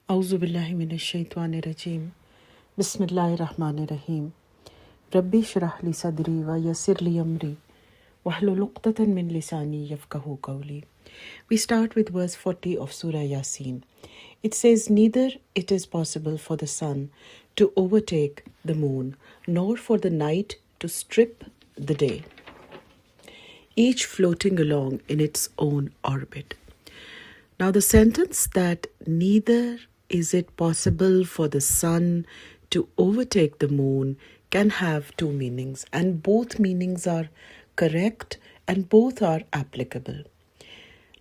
Auzu billahi minash shaitani rajim. Bismillahir Rahmanir Rahim. Rabbi shrah li sadri wa yassir li amri wahlul 'uqdatan min lisani yafqahu qawli. We start with verse 40 of Surah Yasin. It says, "Neither it is possible for the sun to overtake the moon, nor for the night to strip the day, each floating along in its own orbit." Now, the sentence that neither is it possible for the sun to overtake the moon can have two meanings, and both meanings are correct and both are applicable.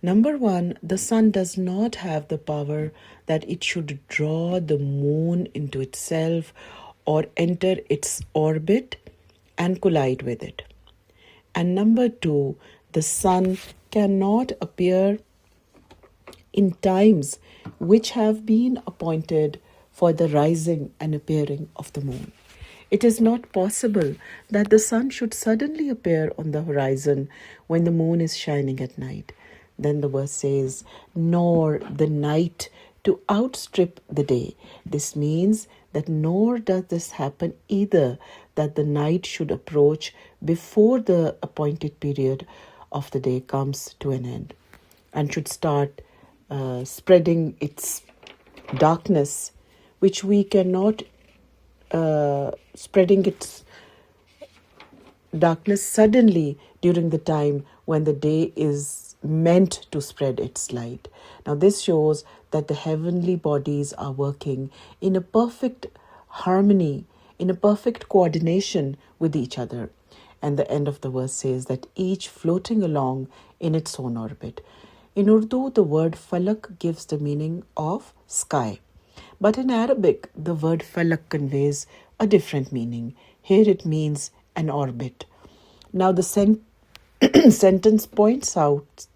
Number one, the sun does not have the power that it should draw the moon into itself or enter its orbit and collide with it. And number two, the sun cannot appear in times which have been appointed for the rising and appearing of the moon. It is not possible that the sun should suddenly appear on the horizon when the moon is shining at night. Then the verse says, "Nor the night to outstrip the day." This means that nor does this happen either, that the night should approach before the appointed period of the day comes to an end and should start spreading its darkness, which we cannot spreading its darkness suddenly during the time when the day is meant to spread its light. Now, this shows that the heavenly bodies are working in a perfect harmony, in a perfect coordination with each other. And the end of the verse says that each floating along in its own orbit. In Urdu, the word falak gives the meaning of sky. But in Arabic, the word falak conveys a different meaning. Here it means an orbit. Now the sentence points out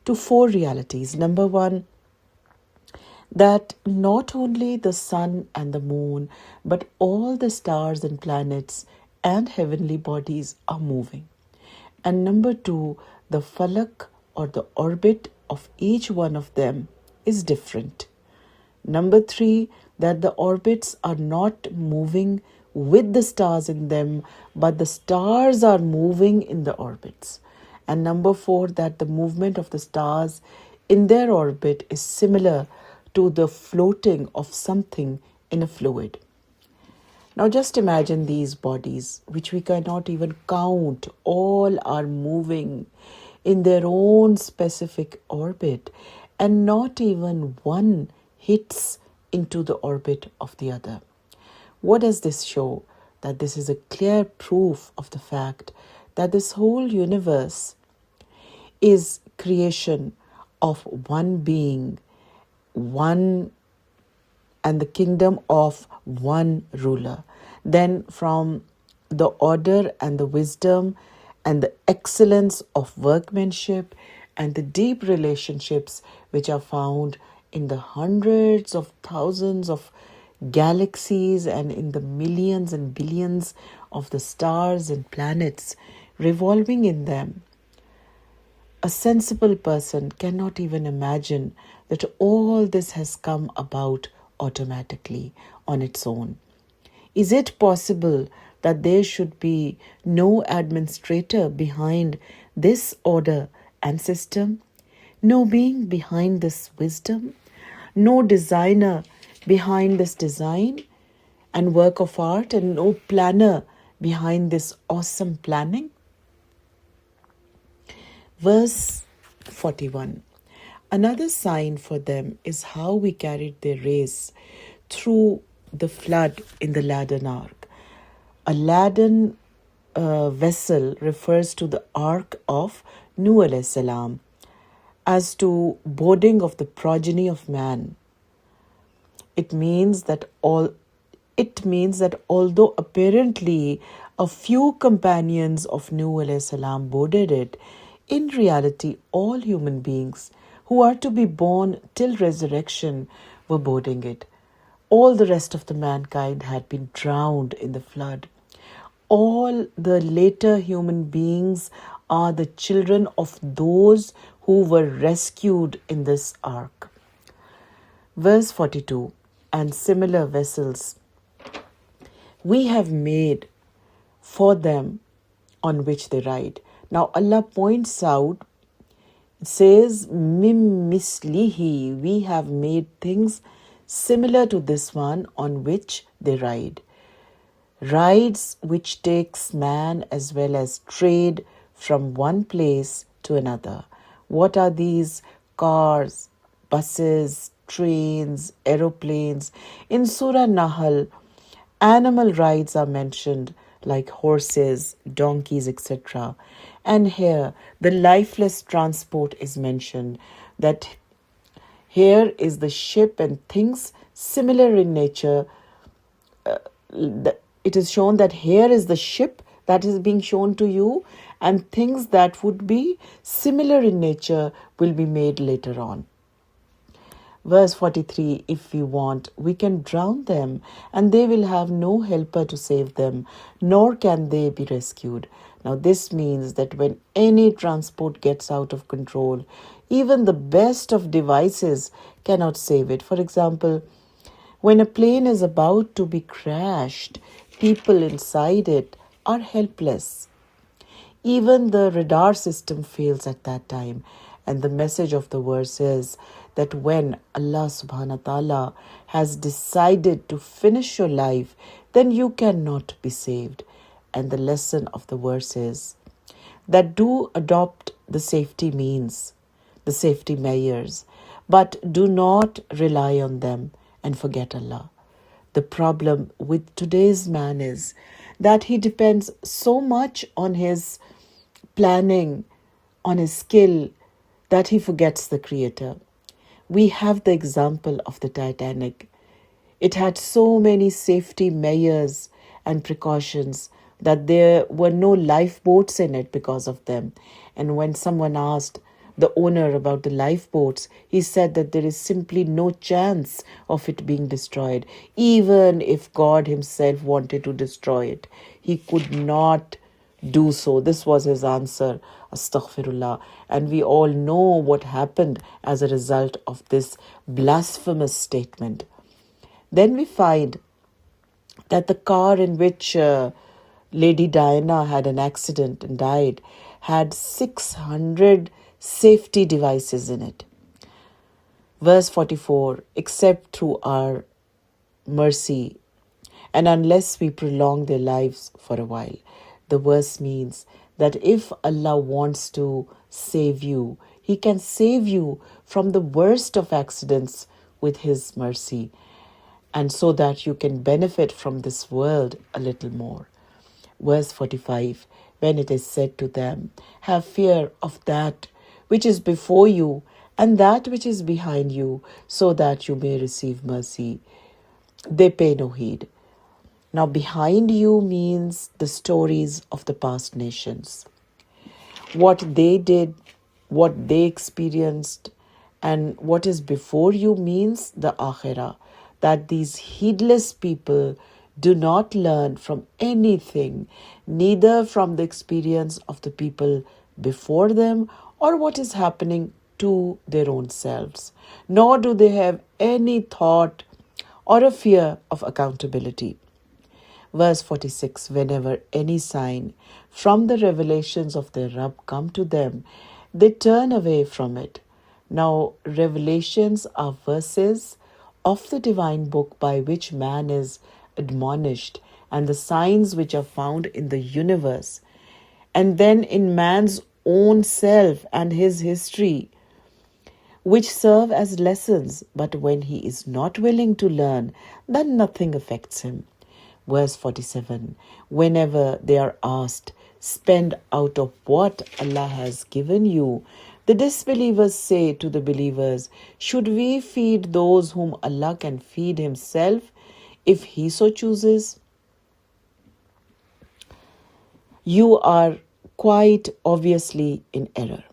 to four realities. Number one, that not only the sun and the moon, but all the stars and planets and heavenly bodies are moving. And number two, the falak or the orbit of each one of them is different. Number three, that the orbits are not moving with the stars in them, but the stars are moving in the orbits. And number four, that the movement of the stars in their orbit is similar to the floating of something in a fluid. Now just imagine these bodies, which we cannot even count, all are moving in their own specific orbit, and not even one hits into the orbit of the other. What does this show? That this is a clear proof of the fact that this whole universe is creation of one being, one, and the kingdom of one ruler. Then from the order and the wisdom and the excellence of workmanship and the deep relationships which are found in the hundreds of thousands of galaxies and in the millions and billions of the stars and planets revolving in them, a sensible person cannot even imagine that all this has come about automatically on its own. Is it possible that there should be no administrator behind this order and system, no being behind this wisdom, no designer behind this design and work of art, and no planner behind this awesome planning? Verse 41. Another sign for them is how we carried their race through the flood in the laden ark. A laden vessel refers to the ark of Nuh alayhi salam as to boarding of the progeny of man. It means that although apparently a few companions of Nuh alayhi salam boarded it, in reality all human beings who are to be born till resurrection were boarding it. All the rest of the mankind had been drowned in the flood. All the later human beings are the children of those who were rescued in this ark. Verse 42, and similar vessels we have made for them on which they ride. Now Allah points out, it says, Mim mislihi, we have made things similar to this one on which they ride. Rides which takes man as well as trade from one place to another. What are these? Cars, buses, trains, aeroplanes. In Surah Nahl, animal rides are mentioned like horses, donkeys, etc. And here, the lifeless transport is mentioned, that here is the ship and things similar in nature. It is shown that here is the ship that is being shown to you, and things that would be similar in nature will be made later on. Verse 43, if we want, we can drown them, and they will have no helper to save them, nor can they be rescued. Now this means that when any transport gets out of control, even the best of devices cannot save it. For example, when a plane is about to be crashed, people inside it are helpless. Even the radar system fails at that time. And the message of the verse is that when Allah subhanahu wa ta'ala has decided to finish your life, then you cannot be saved. And the lesson of the verse is that do adopt the safety means, the safety measures, but do not rely on them and forget Allah. The problem with today's man is that he depends so much on his planning, on his skill, that he forgets the Creator. We have the example of the Titanic. It had so many safety measures and precautions that there were no lifeboats in it because of them. And when someone asked the owner about the lifeboats, he said that there is simply no chance of it being destroyed. Even if God himself wanted to destroy it, he could not do so. This was his answer. Astaghfirullah. And we all know what happened as a result of this blasphemous statement. Then we find that the car in which Lady Diana had an accident and died had 600 safety devices in it. Verse 44, except through our mercy and unless we prolong their lives for a while. The verse means that if Allah wants to save you, He can save you from the worst of accidents with His mercy, and so that you can benefit from this world a little more. Verse 45, when it is said to them, have fear of that which is before you and that which is behind you, so that you may receive mercy. They pay no heed. Now, behind you means the stories of the past nations. What they did, what they experienced, and what is before you means the akhirah. That these heedless people do not learn from anything, neither from the experience of the people before them or what is happening to their own selves, nor do they have any thought or a fear of accountability. Verse 46, whenever any sign from the revelations of their Rabb come to them, they turn away from it. Now, revelations are verses of the divine book by which man is admonished, and the signs which are found in the universe, and then in man's own self and his history, which serve as lessons. But when he is not willing to learn, then nothing affects him. Verse 47, whenever they are asked, spend out of what Allah has given you, the disbelievers say to the believers, should we feed those whom Allah can feed himself if he so chooses? You are quite obviously in error.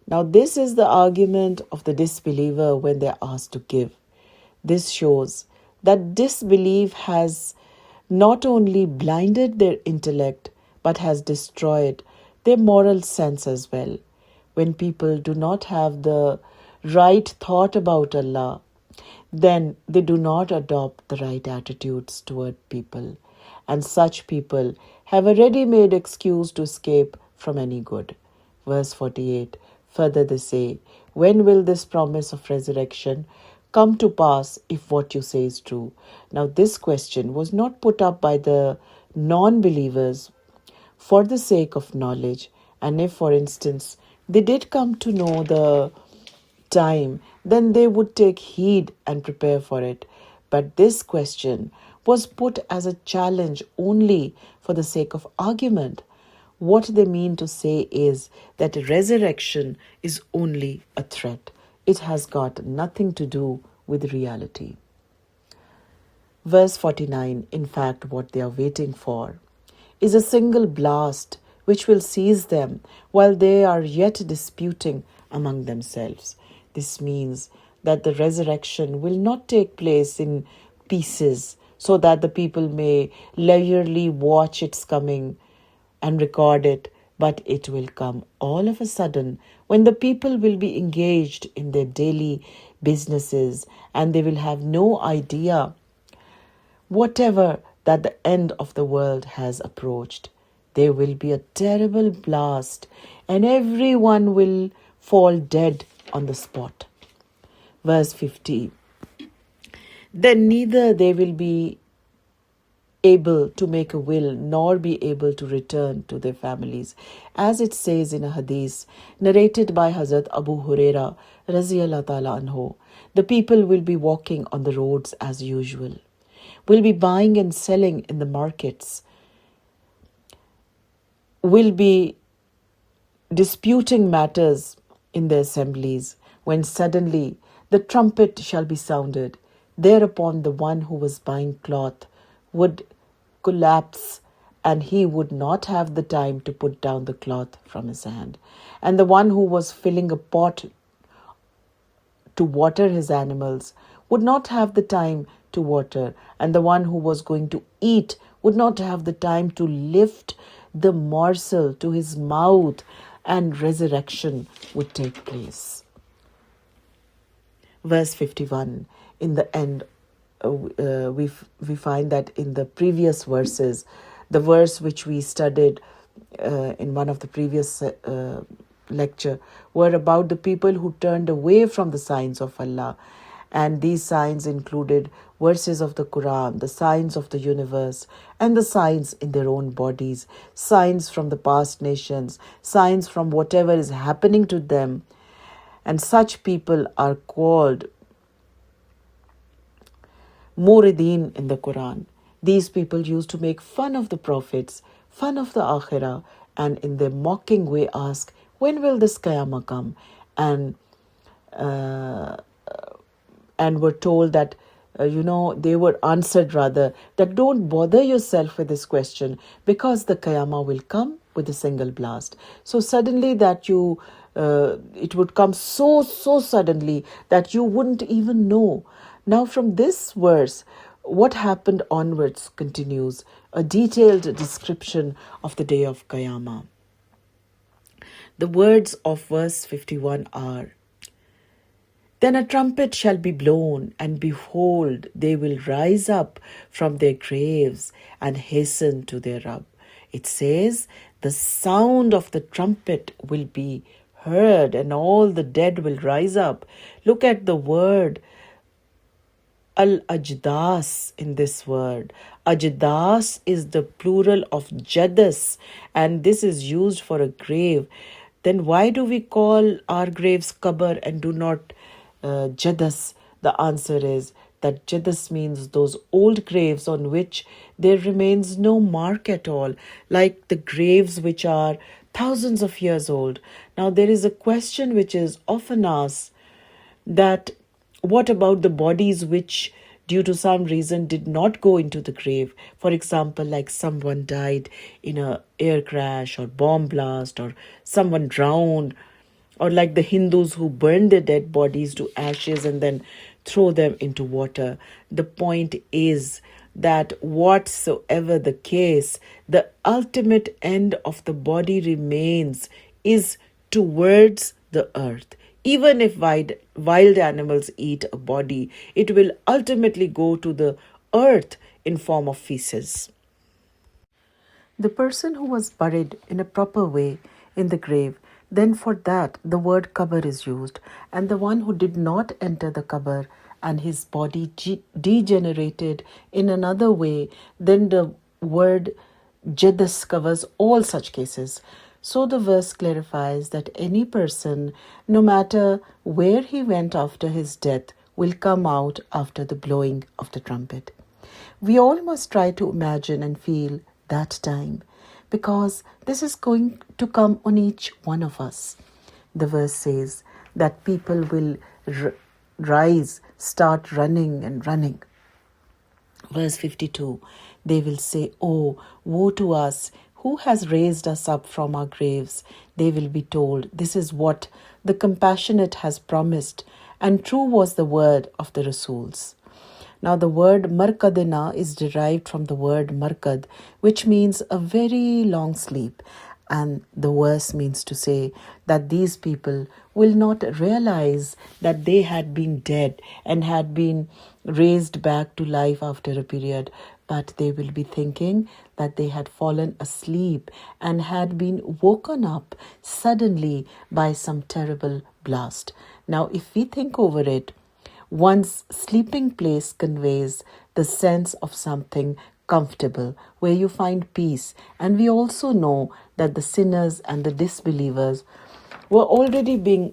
Now, this is the argument of the disbeliever when they are asked to give. This shows that disbelief has not only blinded their intellect, but has destroyed their moral sense as well. When people do not have the right thought about Allah, then they do not adopt the right attitudes toward people. And such people have a ready-made excuse to escape from any good. Verse 48, further they say, when will this promise of resurrection come to pass if what you say is true? Now this question was not put up by the non-believers for the sake of knowledge. And if, for instance, they did come to know the time, then they would take heed and prepare for it. But this question was put as a challenge only for the sake of argument. What they mean to say is that resurrection is only a threat. It has got nothing to do with reality. Verse 49, in fact, what they are waiting for is a single blast which will seize them while they are yet disputing among themselves. This means that the resurrection will not take place in pieces so that the people may leisurely watch its coming and record it, but it will come all of a sudden when the people will be engaged in their daily businesses and they will have no idea whatever that the end of the world has approached. There will be a terrible blast and everyone will fall dead on the spot. Verse 50. Then neither they will be able to make a will nor be able to return to their families. As it says in a hadith narrated by Hazrat Abu Huraira Raziyallahu Ta'ala Anhu, the people will be walking on the roads as usual, will be buying and selling in the markets, will be disputing matters in the assemblies, when suddenly the trumpet shall be sounded. Thereupon the one who was buying cloth would collapse, and he would not have the time to put down the cloth from his hand. And the one who was filling a pot to water his animals would not have the time to water, and the one who was going to eat would not have the time to lift the morsel to his mouth, and resurrection would take place. Verse 51, in the end, we find that in the previous verses, the verse which we studied in one of the previous lecture were about the people who turned away from the signs of Allah. And these signs included verses of the Quran, the signs of the universe, and the signs in their own bodies, signs from the past nations, signs from whatever is happening to them. And such people are called Murideen in the Quran. These people used to make fun of the prophets, fun of the Akhirah, and in their mocking way ask, when will this Qiyamah come? And were told that, they were answered rather, that don't bother yourself with this question because the Qiyamah will come with a single blast. So suddenly that it would come so suddenly that you wouldn't even know. Now from this verse, what happened onwards continues, a detailed description of the day of Qiyamah. The words of verse 51 are, then a trumpet shall be blown, and behold, they will rise up from their graves and hasten to their Rabb. It says, the sound of the trumpet will be heard, and all the dead will rise up. Look at the word Al-Ajdas in this word. Ajdas is the plural of Jadas, and this is used for a grave. Then why do we call our graves Qabr and do not Jadas? The answer is that Jadas means those old graves on which there remains no mark at all, like the graves which are thousands of years old. Now there is a question which is often asked, that what about the bodies which due to some reason did not go into the grave? For example, like someone died in an air crash or bomb blast, or someone drowned, or like the Hindus who burn their dead bodies to ashes and then throw them into water. The point is that whatsoever the case, the ultimate end of the body remains is towards the earth. Even if wild animals eat a body, it will ultimately go to the earth in form of feces. The person who was buried in a proper way in the grave, then for that the word qabr is used, and the one who did not enter the qabr and his body degenerated in another way, then the word jadas covers all such cases. So the verse clarifies that any person, no matter where he went after his death, will come out after the blowing of the trumpet. We all must try to imagine and feel that time, because this is going to come on each one of us. The verse says that people will rise, start running and running. Verse 52, they will say, "Oh, woe to us! Who has raised us up from our graves?" They will be told, "This is what the Compassionate has promised, and true was the word of the Rasuls." Now, the word markadina is derived from the word markad, which means a very long sleep. And the verse means to say that these people will not realize that they had been dead and had been raised back to life after a period, but they will be thinking that they had fallen asleep and had been woken up suddenly by some terrible blast. Now, if we think over it, one's sleeping place conveys the sense of something comfortable, where you find peace. And we also know that the sinners and the disbelievers were already being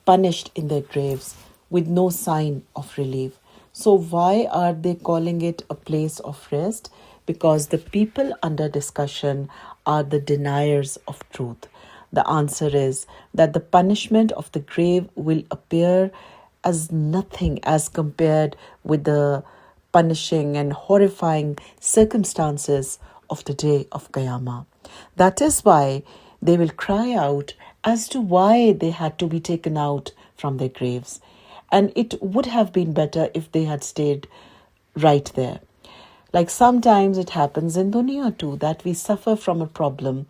punished in their graves with no sign of relief. So why are they calling it a place of rest? Because the people under discussion are the deniers of truth. The answer is that the punishment of the grave will appear as nothing as compared with the punishing and horrifying circumstances of the day of Qiyamah. That is why they will cry out as to why they had to be taken out from their graves. And it would have been better if they had stayed right there. Like sometimes it happens in dunya too, that we suffer from a problem.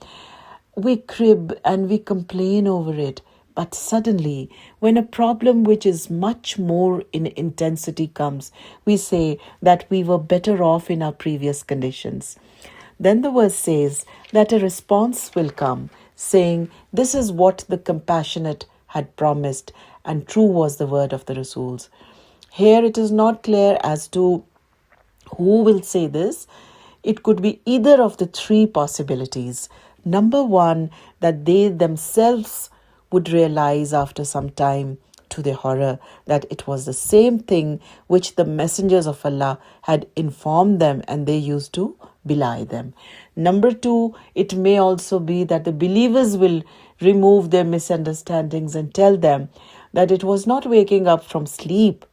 We crib and we complain over it. But suddenly, when a problem which is much more in intensity comes, we say that we were better off in our previous conditions. Then the verse says that a response will come, saying, "This is what the Compassionate had promised, and true was the word of the Rasuls." Here it is not clear as to who will say this. It could be either of the three possibilities. Number one, that they themselves would realize after some time, to their horror, that it was the same thing which the messengers of Allah had informed them, and they used to belie them. Number two, it may also be that the believers will remove their misunderstandings and tell them that it was not waking up from sleep,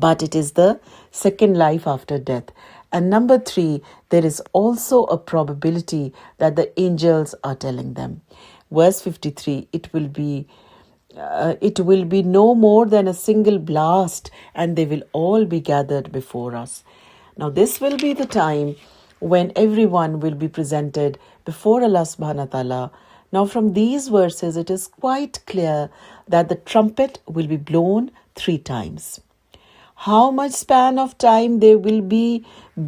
but it is the second life after death. And number three, there is also a probability that the angels are telling them. Verse 53, it will be no more than a single blast, and they will all be gathered before us. Now this will be the time when everyone will be presented before Allah subhanahu wa ta'ala. Now from these verses, it is quite clear that the trumpet will be blown 3 times. How much span of time there will be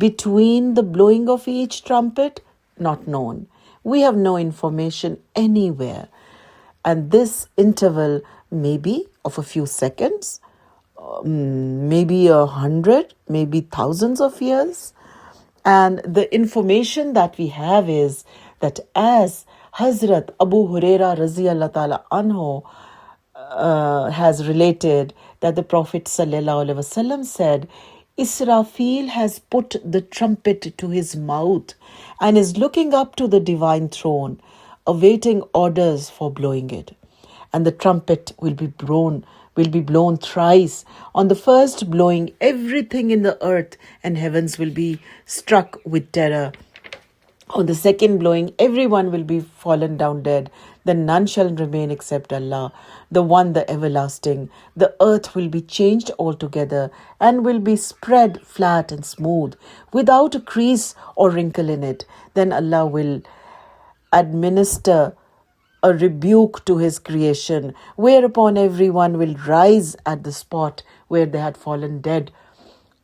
between the blowing of each trumpet? Not known. We have no information anywhere. And this interval may be of a few seconds, maybe 100, maybe thousands of years. And the information that we have is that as Hazrat Abu Huraira Raziyallahu Ta'ala Anhu has related, that the Prophet Sallallahu Alaihi Wasallam said, Israfil has put the trumpet to his mouth and is looking up to the divine throne, awaiting orders for blowing it. And the trumpet will be blown thrice. On the first blowing, everything in the earth and heavens will be struck with terror. On the second blowing, everyone will be fallen down dead. Then none shall remain except Allah, the one, the everlasting. The earth will be changed altogether and will be spread flat and smooth, without a crease or wrinkle in it. Then Allah will administer a rebuke to his creation, whereupon everyone will rise at the spot where they had fallen dead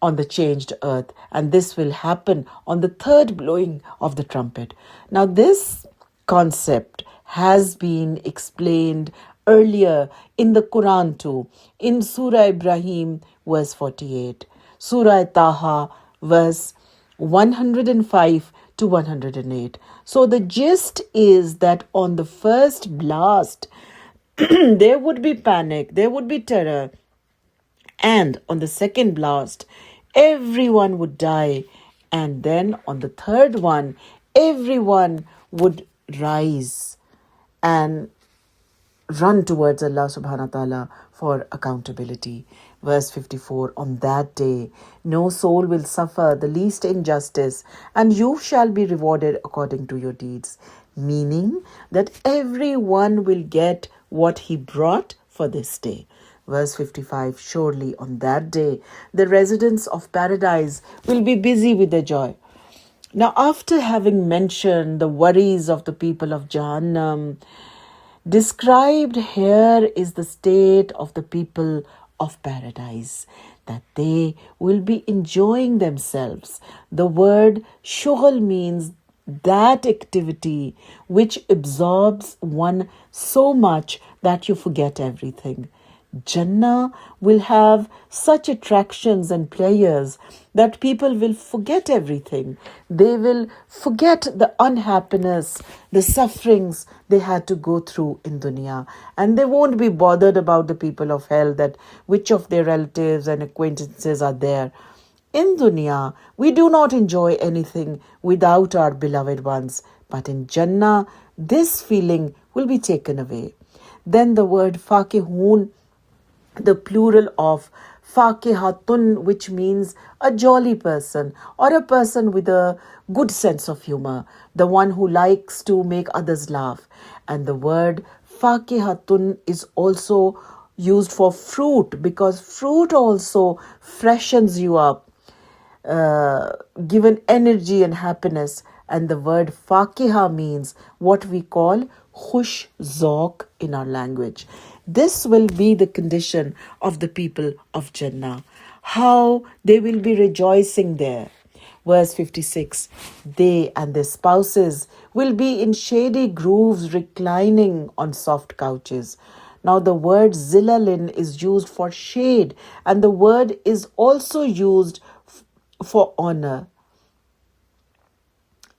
on the changed earth. And this will happen on the third blowing of the trumpet. Now, this concept has been explained earlier in the Quran too, in Surah Ibrahim, verse 48, Surah Taha, verse 105 to 108. So the gist is that on the first blast, there would be panic, there would be terror, and on the second blast, everyone would die. And then on the third one, everyone would rise and run towards Allah subhanahu wa ta'ala for accountability. Verse 54, on that day, no soul will suffer the least injustice, and you shall be rewarded according to your deeds. Meaning that everyone will get what he brought for this day. Verse 55, surely on that day, the residents of paradise will be busy with their joy. Now, after having mentioned the worries of the people of Jahannam, described here is the state of the people of paradise, that they will be enjoying themselves. The word shughal means that activity which absorbs one so much that you forget everything. Jannah will have such attractions and players that people will forget everything. They will forget the unhappiness, the sufferings they had to go through in dunya. And they won't be bothered about the people of hell, that which of their relatives and acquaintances are there. In dunya, we do not enjoy anything without our beloved ones. But in Jannah, this feeling will be taken away. Then the word fakihun, the plural of fakihatun, which means a jolly person or a person with a good sense of humor, the one who likes to make others laugh. And the word fakihatun is also used for fruit, because fruit also freshens you up, given energy and happiness. And the word fakiha means what we call khush zauq in our language. This will be the condition of the people of Jannah. How they will be rejoicing there. Verse 56, they and their spouses will be in shady grooves reclining on soft couches. Now the word zilalin is used for shade, and the word is also used for honor,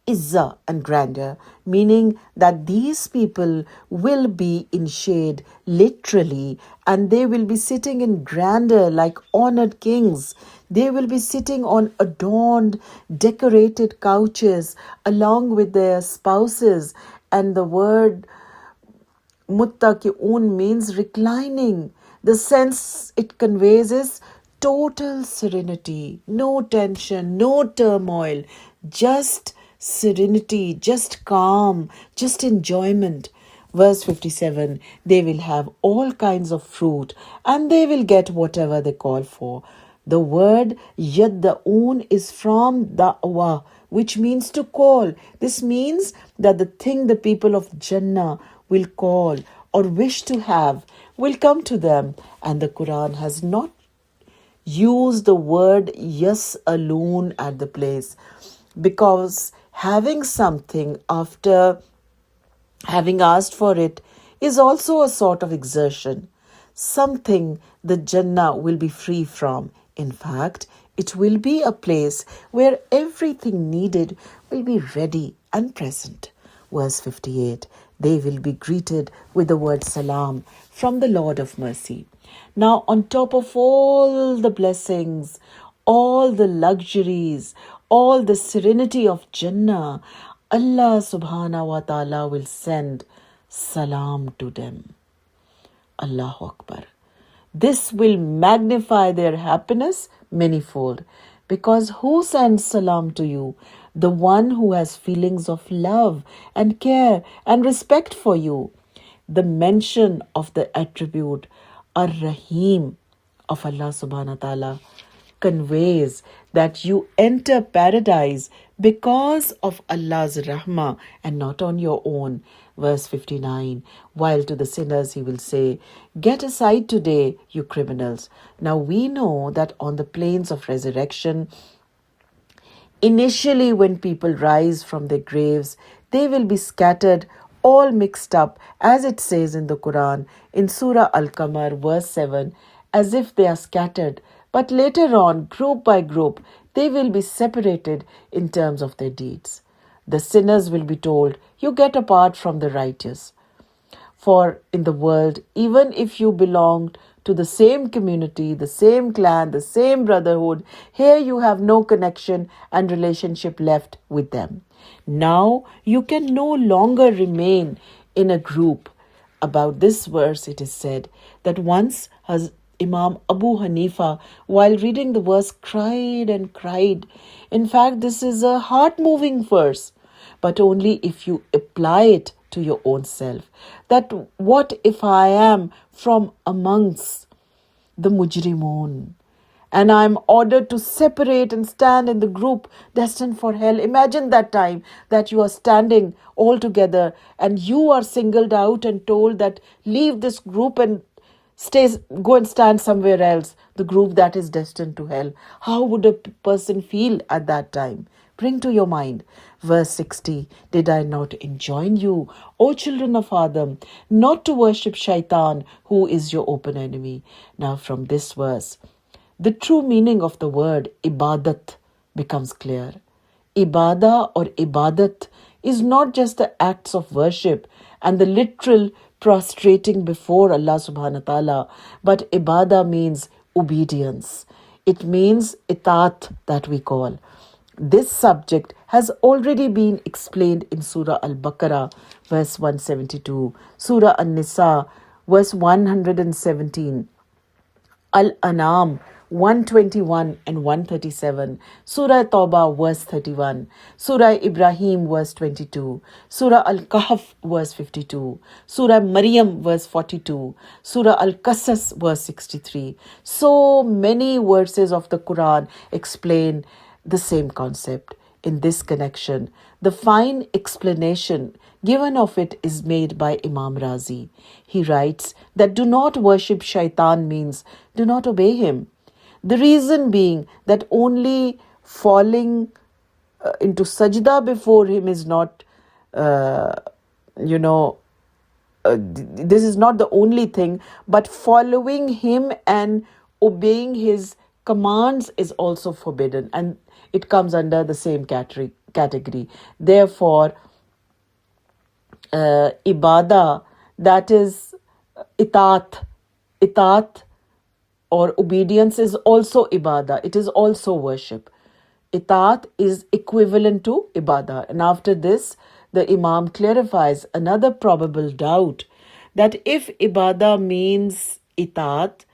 izzah and grandeur, meaning that these people will be in shade literally, and they will be sitting in grandeur like honored kings. They will be sitting on adorned, decorated couches along with their spouses. And the word muttaqi'un means reclining. The sense it conveys is total serenity, no tension, no turmoil, just serenity, just calm, just enjoyment. Verse 57, they will have all kinds of fruit and they will get whatever they call for. The word yadda'un is from da'wa, which means to call. This means that the thing the people of Jannah will call or wish to have will come to them. And the Quran has not used the word yes alone at the place, because having something after having asked for it is also a sort of exertion, something the Jannah will be free from. In fact, it will be a place where everything needed will be ready and present. Verse 58, they will be greeted with the word salam from the Lord of mercy. Now, on top of all the blessings, all the luxuries, all the serenity of Jannah, Allah subhanahu wa ta'ala will send salam to them. Allahu Akbar. This will magnify their happiness manifold, because who sends salam to you? The one who has feelings of love and care and respect for you. The mention of the attribute Ar-Rahim of Allah subhanahu wa ta'ala conveys that you enter paradise because of Allah's rahmah and not on your own. verse 59. While to the sinners he will say, "Get aside today, you criminals." Now we know that on the plains of resurrection, initially when people rise from their graves, they will be scattered, all mixed up, as it says in the Quran, in Surah Al-Qamar, verse 7, as if they are scattered. But later on, group by group, they will be separated in terms of their deeds. The sinners will be told, "You get apart from the righteous." For in the world, even if you belonged to the same community, the same clan, the same brotherhood, here you have no connection and relationship left with them. Now you can no longer remain in a group. About this verse, it is said that once Imam Abu Hanifa, while reading the verse, cried and cried. In fact, this is a heart-moving verse, but only if you apply it to your own self. That what if I am from amongst the mujrimun and I'm ordered to separate and stand in the group destined for hell? Imagine that time that you are standing all together and you are singled out and told that leave this group and go and stand somewhere else, the group that is destined to hell. How would a person feel at that time? Bring to your mind verse 60. Did I not enjoin you, O children of Adam, not to worship Shaitan, who is your open enemy? Now from this verse, the true meaning of the word ibadat becomes clear. Ibadah or ibadat is not just the acts of worship and the literal prostrating before Allah subhanahu wa ta'ala, but ibadah means obedience. It means itaat that we call. This subject has already been explained in Surah Al-Baqarah, verse 172, Surah An-Nisa, verse 117, Al-An'am, 121 and 137, Surah Tawbah, verse 31, Surah Ibrahim, verse 22, Surah Al-Kahf, verse 52, Surah Maryam, verse 42, Surah Al-Qasas, verse 63. So many verses of the Quran explain the same concept. In this connection, the fine explanation given of it is made by Imam Razi. He writes that do not worship Shaitan means do not obey him. The reason being that only falling into sajda before him is not, this is not the only thing, but following him and obeying his commands is also forbidden, and it comes under the same category. Therefore, ibadah, that is itaat or obedience, is also ibadah. It is also worship. Itaat is equivalent to ibadah. And after this, the Imam clarifies another probable doubt, that if ibadah means itaat,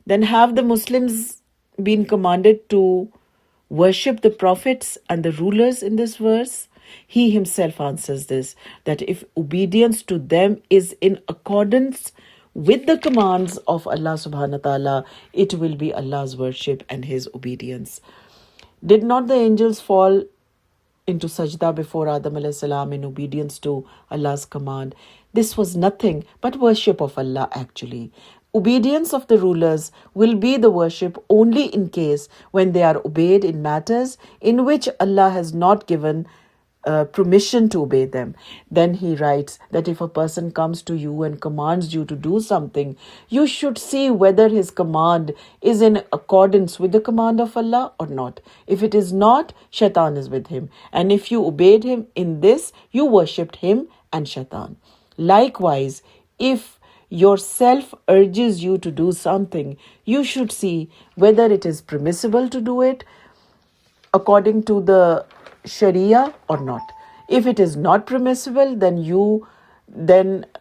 then have the Muslims been commanded to worship the prophets and the rulers in this verse? He himself answers this, that if obedience to them is in accordance with the commands of Allah subhanahu wa ta'ala, it will be Allah's worship and his obedience. Did not the angels fall into sajda before Adam alayhi salam in obedience to Allah's command? This was nothing but worship of Allah actually. Obedience of the rulers will be the worship only in case when they are obeyed in matters in which Allah has not given permission to obey them. Then he writes that if a person comes to you and commands you to do something, you should see whether his command is in accordance with the command of Allah or not. If it is not, Shaitan is with him. And if you obeyed him in this, you worshipped him and Shaitan. Likewise, if yourself urges you to do something, you should see whether it is permissible to do it according to the Sharia or not. If it is not permissible, then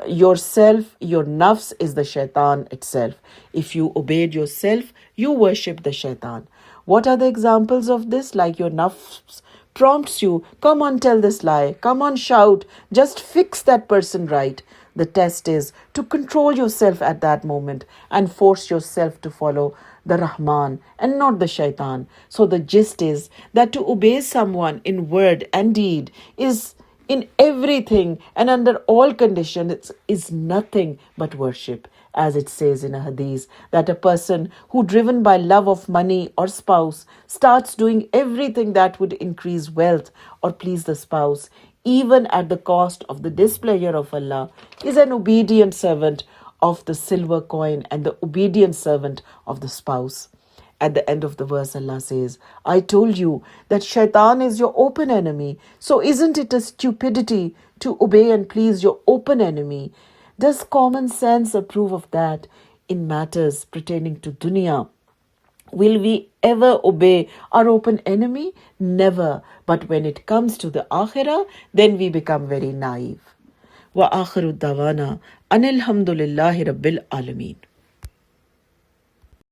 yourself, your nafs is the shaitan itself. If you obeyed yourself, you worship the shaitan. What are the examples of this? Like your nafs prompts you, come on, tell this lie, come on, shout, just fix that person right. The test is to control yourself at that moment and force yourself to follow the Rahman and not the Shaitan. So the gist is that to obey someone in word and deed is in everything and under all conditions is nothing but worship. As it says in a hadith, that a person who, driven by love of money or spouse, starts doing everything that would increase wealth or please the spouse, even at the cost of the displeasure of Allah, is an obedient servant of the silver coin and the obedient servant of the spouse. At the end of the verse, Allah says, I told you that shaitan is your open enemy. So isn't it a stupidity to obey and please your open enemy? Does common sense approve of that in matters pertaining to dunya? Will we ever obey our open enemy? Never. But when it comes to the akhirah, then we become very naive. Wa akhiru dawana anil hamdulillahi rabbil alameen.